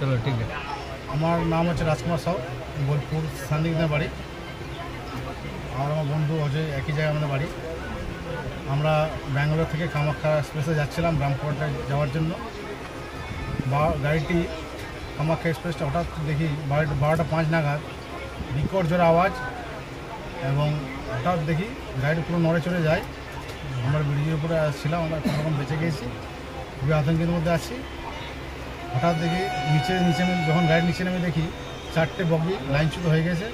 चलो ठीक है। আমার নাম হচ্ছে রাজকুমার সাউ, বোলপুর সান্দিগনা বাড়ি। আর আমার বন্ধু অজয় একই জায়গায় আমাদের বাড়ি। আমরা ব্যাঙ্গালোর থেকে কামাখ্যা এক্সপ্রেসে যাচ্ছিলাম রামপুরহাটে যাওয়ার জন্য। গাড়িটি কামাখ্যা এক্সপ্রেসটা হঠাৎ দেখি 12:05 নাগাদ বিকট জোরে আওয়াজ, এবং হঠাৎ দেখি গাড়িটি পুরো নড়ে চড়ে যায়। আমরা ব্রিজের উপরে আসছিলাম, আমরা কোনোরকম বেঁচে গেছি, খুবই আতঙ্কের মধ্যে আছি। হঠাৎ দেখি নিচে যখন গাড়ির নিচে নেমে দেখি 4টে বগি লাইনচ্যুত হয়ে গেছে।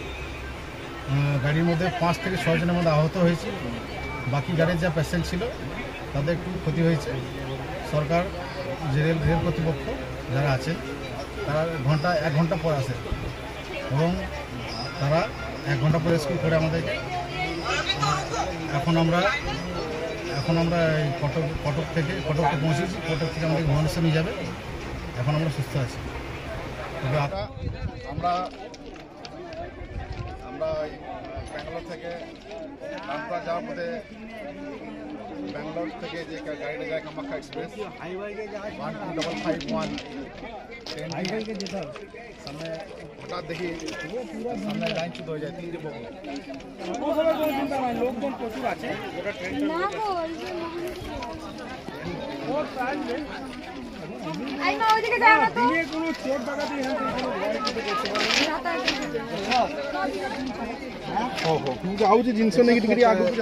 গাড়ির মধ্যে 5 থেকে 6 জনের মধ্যে আহত হয়েছে। বাকি গাড়ির যা পেশেন্ট ছিল তাদের একটু ক্ষতি হয়েছে। সরকার যে রেল কর্তৃপক্ষ যারা আছেন তারা 1 ঘন্টা পর আসে, এবং তারা 1 ঘন্টা পর রেস্কিউ করে আমাদেরকে। এখন আমরা এই কটকে পৌঁছেছি। কটক থেকে আমাদের ভুবনেশ্বর নিয়ে যাবে। এখন আমরা সুস্থ আছি। তবে আমরা ব্যাঙ্গালোর থেকে রামপুরহাট যাওয়ার পথে ব্যাঙ্গালোর থেকে যে গাড়িটা যায় কামাখ্যা এক্সপ্রেস 12551 সামনে হঠাৎ দেখি সামনে লাইনচ্যুত হয়ে যায়। 3টে বগি লোকজন প্রচুর আছে। ଆଉ ଯେ ଜିନିଷ ନେଇକି ଟିକେ ଆଗକୁ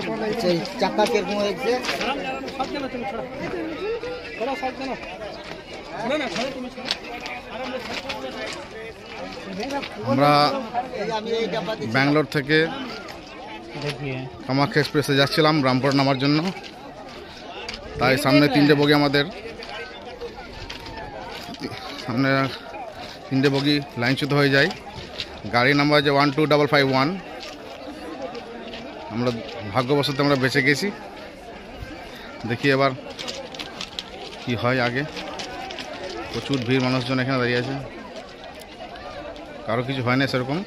ଚାକା କେରକମ ହେଇଛି। আমরা ব্যাঙ্গালোর থেকে কামাখ্যা এক্সপ্রেসে যাচ্ছিলাম রামপুরহাট নামার জন্য। তাই সামনে 3টে বগি সামনে 3টে বগি লাইনচ্যুত হয়ে যায়। গাড়ি নাম্বার যে 12551। আমরা ভাগ্যবশত আমরা বেঁচে গেছি। দেখি এবার কি হয় আগে। প্রচুর ভিড়, মানুষজন এখানে দাঁড়িয়ে আছে, কারো কিছু হয় না সেরকম।